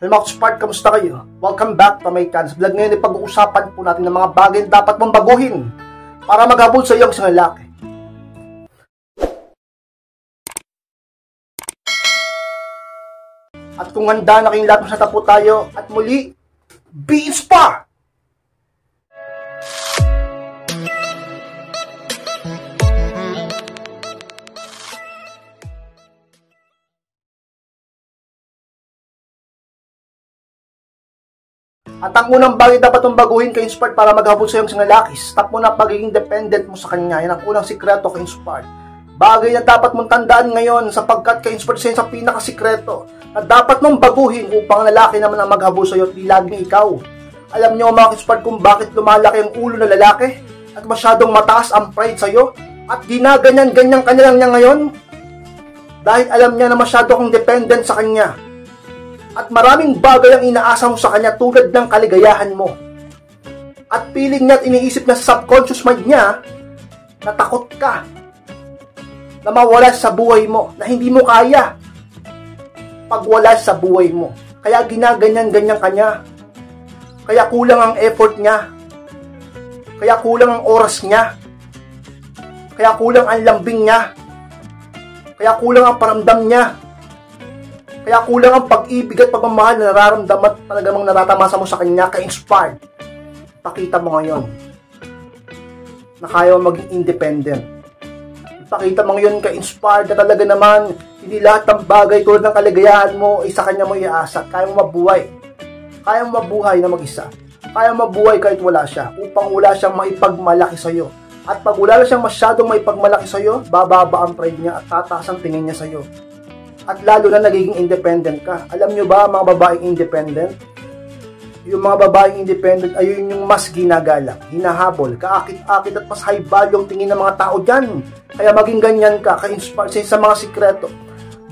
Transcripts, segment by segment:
Hello mga Spark, kamusta kayo? Welcome back to my channel. Sa vlog ngayon ay pag-uusapan po natin ng mga bagay na dapat mong baguhin para maghabol sa iyo ang isang lalaki. At kung handa na kayong lahat, masata po tayo at muli, be inspired! At ang unang bagay dapat mong baguhin kay Inspired para maghabol sa iyong isang lalaki, stop mo na pagiging dependent mo sa kanya. Yan ang unang sikreto kay Inspired. Bagay na dapat mong tandaan ngayon sapagkat kay Inspired sa pinakasikreto na dapat mong baguhin upang lalaki naman ang maghabol sa iyo at di laging ikaw. Alam niyo mga Inspired kung bakit lumalaki ang ulo ng lalaki at masyadong mataas ang pride sa iyo at ginaganyan-ganyan ka na lang niya ngayon? Dahil alam niya na masyado kang dependent sa kanya. At maraming bagay ang inaasa mo sa kanya tulad ng kaligayahan mo. At feeling niya at iniisip na sa subconscious mind niya na takot ka na mawala sa buhay mo, na hindi mo kaya pagwala sa buhay mo. Kaya ginaganyan-ganyan ka niya. Kaya kulang ang effort niya. Kaya kulang ang oras niya. Kaya kulang ang lambing niya. Kaya kulang ang paramdam niya. Kaya kulang ang pag-ibig at pagmamahal na nararamdaman at talagang naratamasa mo sa kanya kay Inspired. Pakita mo ngayon na kaya mo maging independent. Ipakita mo ngayon kay Inspired na talaga naman hindi lahat ng bagay tulad ng kaligayahan mo ay sa kanya mo iaasa. Kaya mo mabuhay. Kaya mo mabuhay na mag-isa. Kaya mo mabuhay kahit wala siya upang wala siyang maipagmalaki sa iyo. At pag wala siyang masyadong maipagmalaki sa iyo, bababa ang pride niya at tataas ang tingin niya sa iyo. At lalo na nagiging independent ka. Alam nyo ba mga babaeng independent? Yung mga babaeng independent ay yung mas ginagalang, hinahabol, kaakit-akit at mas high value ang tingin ng mga tao dyan. Kaya maging ganyan ka, ka-inspire sa mga sikreto.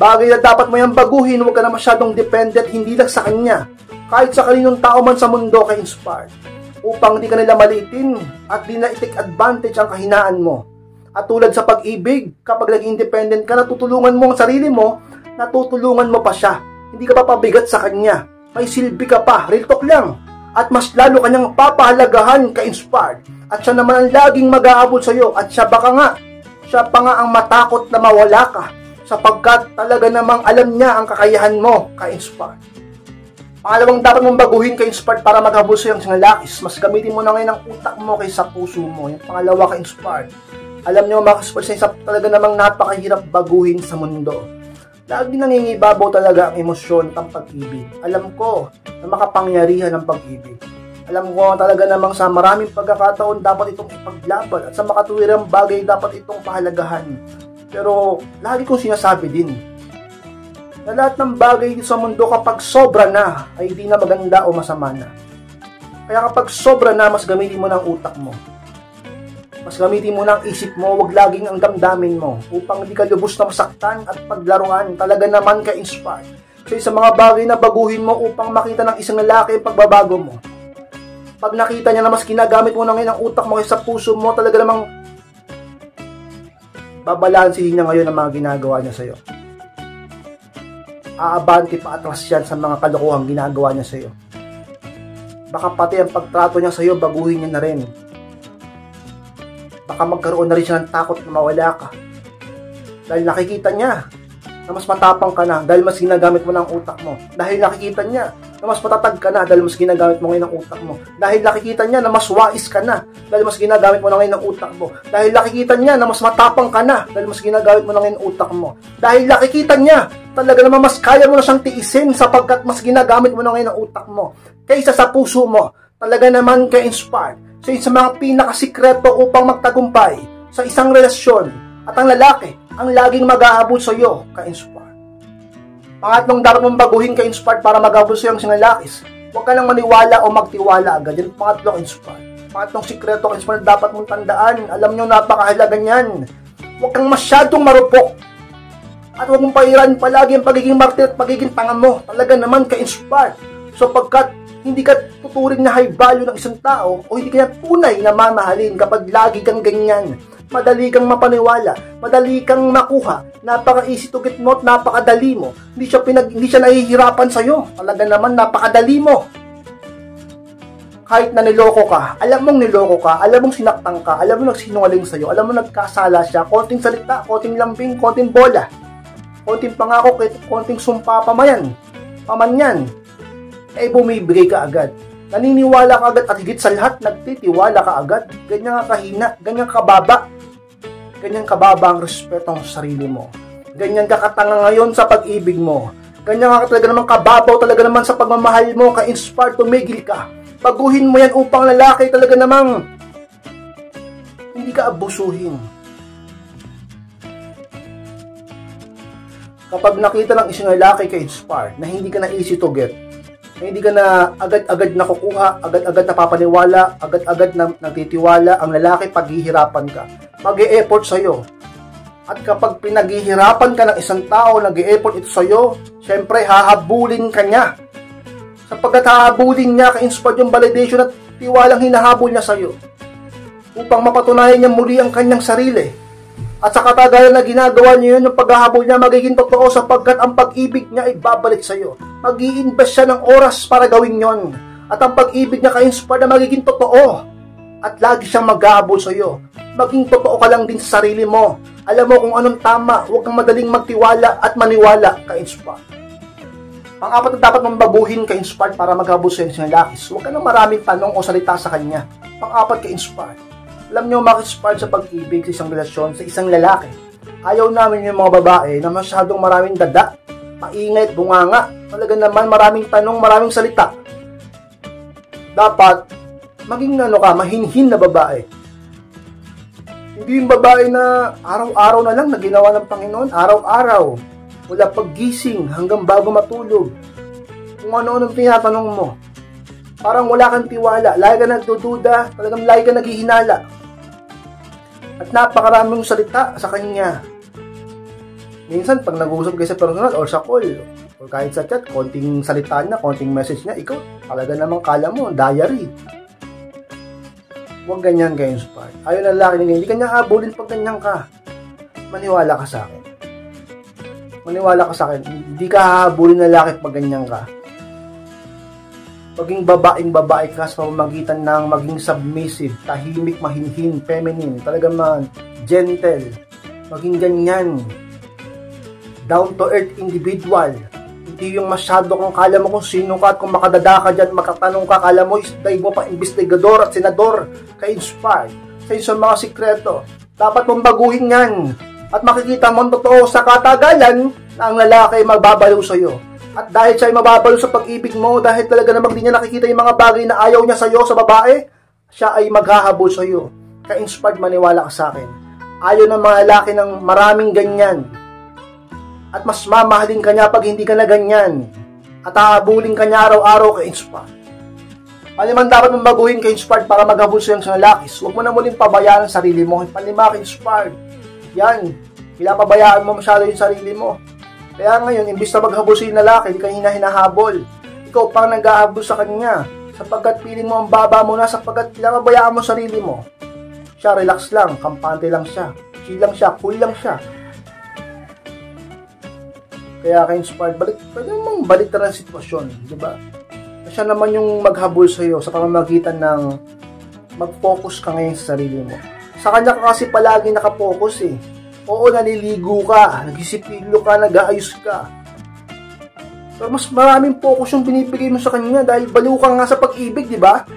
Bagay na dapat mo yung baguhin, huwag ka na masyadong dependent, hindi lang sa kanya. Kahit sa kaninong tao man sa mundo ka-inspire. Upang di ka nila maliitin at di na i-take advantage ang kahinaan mo. At tulad sa pag-ibig, kapag naging independent ka, natutulungan mo ang sarili mo, natutulungan mo pa siya. Hindi ka pa pabigat sa kanya. May silbi ka pa. Real talk lang. At mas lalo kanyang papahalagahan ka-inspired. At siya naman ang laging mag-aabot sa iyo. At siya pa nga ang matakot na mawala ka. Sapagkat talaga namang alam niya ang kakayahan mo ka-inspired. Pangalawang dapat mong baguhin ka-inspired para maghabol sa iyo ang lalakis. Mas gamitin mo na ngayon ang utak mo kaysa puso mo. Yung pangalawa ka-inspired. Alam niyo mga ka-inspired, talaga namang napakahirap baguhin sa mundo. Lagi nangingibabaw talaga ang emosyon ng pag-ibig. Alam ko na makapangyarihan ang pag-ibig. Alam ko talaga namang sa maraming pagkakataon dapat itong ipaglaban at sa makatuwirang bagay dapat itong pahalagahan. Pero lagi kong sinasabi din na lahat ng bagay sa mundo kapag sobra na ay hindi na maganda o masama na. Kaya kapag sobra na, mas gamitin mo ng utak mo. Mas gamitin mo ng isip mo, wag laging ang damdamin mo upang hindi ka lubos na masaktan at paglaruan. Talaga naman ka-inspire. Kasi sa mga bagay na baguhin mo upang makita ng isang lalaki ang pagbabago mo. Pag nakita niya na mas ginagamit mo na ngayon ang utak mo kaysa puso mo, talaga namang babalansihin niya ngayon ang mga ginagawa niya sa'yo. Aabante pa atras yan sa mga kalokohang ginagawa niya sa'yo. Baka pati ang pagtrato niya sa'yo, baguhin niya na rin. Baka magkaroon na rin siya ng takot na mawala ka. Dahil nakikita niya na mas matapang ka na dahil mas ginagamit mo ng utak mo. Dahil nakikita niya na mas matatag ka na dahil mas ginagamit mo ngayon ng utak mo. Dahil nakikita niya na mas wais ka na dahil mas ginagamit mo na ngayon ng utak mo. Dahil nakikita niya na mas matapang ka na dahil mas ginagamit mo na ngayon ng utak mo. Dahil nakikita niya talaga naman mas kaya mo na siyang tiisin sapagkat mas ginagamit mo na ngayon ng utak mo kaysa sa puso mo. Talaga naman ka-inspired. So sa mga pinakasikreto upang magtagumpay sa isang relasyon at ang lalaki ang laging mag-aabot sa iyo ka-inspired. Pangatlong dapat mong baguhin ka-inspired para mag-aabot sa iyo ang isang lalaki. Huwag ka lang maniwala o magtiwala agad. Yan pangatlo ka-inspired. Pangatlong sikreto ka-inspired dapat mong tandaan. Alam nyo napakahalaga niyan. Huwag kang masyadong marupok. At huwag mong pairan palagi ang pagiging martir at pagiging tanga mo. Talaga naman ka-inspired. So pagkat hindi ka tuturing na high value ng isang tao o hindi ka tunay na mamahalin kapag lagi kang ganyan. Madali kang mapaniwala, madali kang makuha, napaka-easy to get mo at napakadali mo. Hindi siya nahihirapan sa'yo. Talaga naman, napakadali mo. Kahit na niloko ka, alam mong niloko ka, alam mong sinaktan ka, alam mong nagsinungaling sa'yo, alam mong nagkasala siya, konting salita, konting lambing, konting bola, konting pangako, konting sumpa paman yan, bumibigay ka agad. Naniniwala ka agad at higit sa lahat, nagtitiwala ka agad. Ganyan ka kahina, ganyan kababa. Ganyan kababa ang respeto sa sarili mo. Ganyan ka katanga ngayon sa pag-ibig mo. Ganyan ka talaga naman kababaw talaga naman sa pagmamahal mo, ka-inspired, tumigil ka. Baguhin mo yan upang lalaki talaga namang hindi ka abusuhin. Kapag nakita ng isang lalaki ka-inspired na hindi ka na easy to get, na hindi ka na agad-agad nakukuha, agad-agad napapaniwala, agad-agad na nagtitiwala, ang lalaki paghihirapan ka. Mag-e-effort sa'yo. At kapag pinaghihirapan ka ng isang tao, nag-e-effort ito sa'yo, syempre hahabulin ka niya. Sapagkat hahabulin niya, ka-inspired yung validation at tiwalang hinahabol niya sa'yo upang mapatunayan niya muli ang kanyang sarili. At sa katagalan na ginagawa niya yun, yung paghahabol niya magiging totoo sapagkat ang pag-ibig niya ay babalik sa'yo. Mag-i-invest siya ng oras para gawin yon. At ang pag-ibig niya ka-inspired na magiging totoo. At lagi siyang maghahabol sa'yo. Maging totoo ka lang din sa sarili mo. Alam mo kung anong tama, huwag kang madaling magtiwala at maniwala, ka-inspired. Pang-apat na dapat mong baguhin ka-inspired para maghabol sa isang lalaki. Huwag ka nang maraming tanong o salita sa kanya. Pang-apat ka-inspired. Alam nyo, maka-inspired sa pag-ibig sa isang relasyon, sa isang lalaki. Ayaw namin yung mga babae na masyadong maraming dada, maingay at bunganga. Talaga naman maraming tanong, maraming salita. Dapat, maging mahinhin na babae. Hindi yung babae na araw-araw na lang na ginawa ng Panginoon, araw-araw. Mula paggising hanggang bago matulog. Kung ano-anong tinatanong mo. Parang wala kang tiwala. Lagi ka nagdududa. Talagang lagi ka naghihinala. At napakaraming salita sa kanya. Minsan, pag nag-uusap kayo sa personal or sa call, or kahit sa chat, konting salita niya, konting message niya, ikaw, talaga namang kala mo, diary. Huwag ganyan kayo, inspired. Ayaw na lalaki niya. Hindi ka niya habulin pag ganyan ka. Maniwala ka sa akin. Maniwala ka sa akin, hindi ka hahabulin na lalaki pag ganyan ka. Maging babaeng babae ka sa pamamagitan ng maging submissive, tahimik, mahinhin, feminine, talagang gentle, maging ganyan. Down to earth individual. Hindi yung masyado kung kala mo kung sino ka at kung makadada ka dyan, makatanong ka, kala mo isday mo pa investigador at senador, ka-inspired. Sa isang mga sikreto, dapat mong baguhin yan. At makikita mo totoo sa katagalan na ang lalaki ay magbabaliw sa iyo. At dahil siya ay mababaliw sa pag-ibig mo, dahil talaga namang di niya nakikita yung mga bagay na ayaw niya sa iyo sa babae, siya ay maghahabol sa iyo. Ka-inspired, maniwala ka sa akin. Ayaw ng mga lalaki ng maraming ganyan. At mas mamahalin ka niya pag hindi ka na ganyan. At hahabulin ka niya araw-araw, ka-inspired. Paliman dapat mong baguhin, ka-inspired, para maghabol sa iyong lalaki. Huwag mo na muling pabayaan ang sarili mo. Palima, ka-inspired. Yan, pinapabayaan mo masyado yung sarili mo. Kaya ngayon, imbis na maghabol sa yung lalaki, hindi ka hinahabol. Ikaw pang nag-ahabol sa kanya, sapagkat piling mo ang baba mo na, sapagkat pinapabayaan mo sarili mo. Siya, relax lang, kampante lang siya, chill lang siya, cool lang siya. Kaya ka-inspired, pwede mong baliktaran ang sitwasyon, di ba? Siya naman yung maghabol sa iyo sa pamamagitan ng mag-focus ka ngayon sa sarili mo. Sa kanya ka kasi palagi nakapokus eh. Oo, naliligo ka, nagisipilo ka, nag-aayos ka. Pero mas maraming focus yung binibigay mo sa kanya dahil baliw ka nga sa pag-ibig, di ba?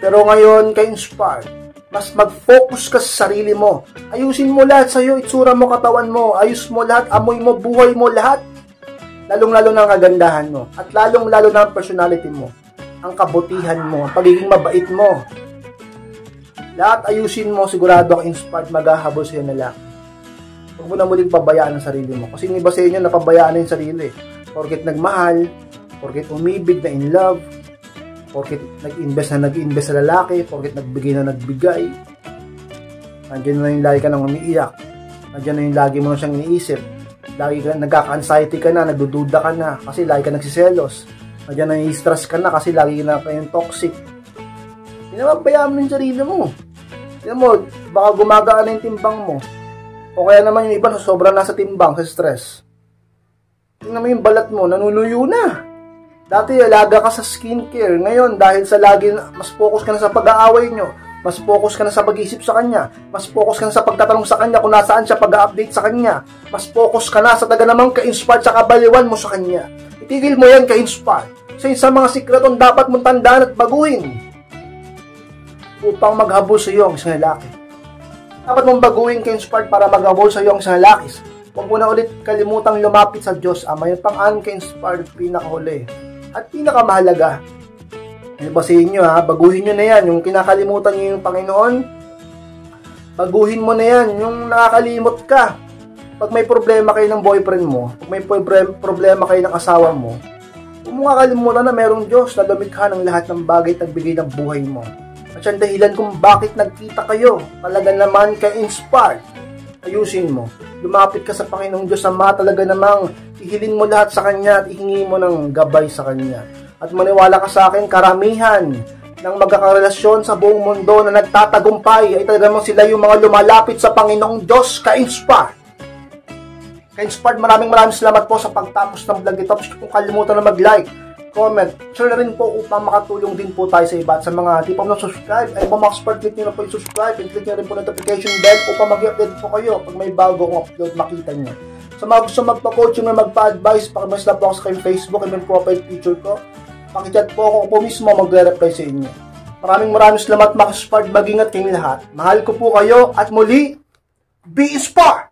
Pero ngayon, ka-inspired, mas mag-focus ka sa sarili mo. Ayusin mo lahat sa'yo, itsura mo, katawan mo, ayos mo lahat, amoy mo, buhay mo, lahat. Lalong-lalo na ang kagandahan mo. At lalong-lalo na ang personality mo. Ang kabutihan mo, ang pagiging mabait mo. Lahat ayusin mo, sigurado ka inspired, maghahabol sa'yo na lang. Huwag mo na muling pabayaan ang sarili mo. Kasi yung iba sa inyo, napabayaan na yung sarili. Porket nagmahal, porket umibig na in love, porket nag-invest sa lalaki, porket nagbigay na nagbigay. Nandiyan na yung lagi ka nang umiiyak. Nandiyan na yung lagi mo na siyang iniisip. Lagi ka, nagkaka-anxiety ka na, nagdududa ka na, kasi lagi ka nagsiselos. Nandiyan na yung stress ka na, kasi lagi na kayong toxic. Pinapabayaan mo yung sarili mo. Tignan mo, baka gumagaan na yung timbang mo. O kaya naman yung iba sobra na sa timbang, sa stress. Tingnan mo yung balat mo, nanunuyo na. Dati alaga ka sa skincare, ngayon dahil sa lagi mas focus ka na sa pag-aaway nyo, mas focus ka na sa pag-iisip sa kanya, mas focus ka na sa pagtatanong sa kanya kung nasaan siya, pag-update sa kanya, mas focus ka na sa taga namang ka-inspired sa kabaliwan mo sa kanya. Itigil mo yan ka-inspired. Sa isang mga sikretong dapat mong tandaan at baguhin upang maghabol sa iyo ang isang lalaki. Dapat mong baguhin ka-inspired para maghabol sa iyo ang isang lalaki. Huwag mo na ulit kalimutang lumapit sa Diyos Ama. Yung pang-anim ka-inspired pinakahuli at pinakamahalaga. Ano ba sa inyo ha? Baguhin nyo na yan. Yung kinakalimutan nyo yung Panginoon, baguhin mo na yan. Yung nakakalimot ka. Pag may problema kayo ng boyfriend mo, pag may problema kayo ng asawa mo, huwag mo kakalimutan na merong Diyos na lumikha ng lahat ng bagay at nagbigay ng buhay mo. At yan dahilan kung bakit nagkita kayo. Talaga naman ka-inspired. Ayusin mo. Lumapit ka sa Panginoong Diyos Ama, talaga namang ihilin mo lahat sa Kanya at ihingi mo ng gabay sa Kanya. At maniwala ka sa akin, karamihan ng magkakarelasyon sa buong mundo na nagtatagumpay ay talagang sila yung mga lumalapit sa Panginoong Diyos, ka-inspired. Ka-inspired, maraming salamat po sa pagtapos ng vlog ito. Kung kalimutan na mag-like, comment, share na rin po upang makatulong din po tayo sa iba. At sa mga di pa mo subscribe, ay pumak-support, click nyo na po yung subscribe and click nyo rin po notification bell upang mag-update po kayo pag may bago kong upload makita nyo. Sa mga gusto magpa-coaching na magpa-advise, pakibas na po ako sa kayong Facebook and yung profile picture ko. Pakichat po ako po mismo magre-reply sa inyo. Maraming salamat mga ka-inspired, mag-ingat kayong lahat. Mahal ko po kayo at muli, be inspired!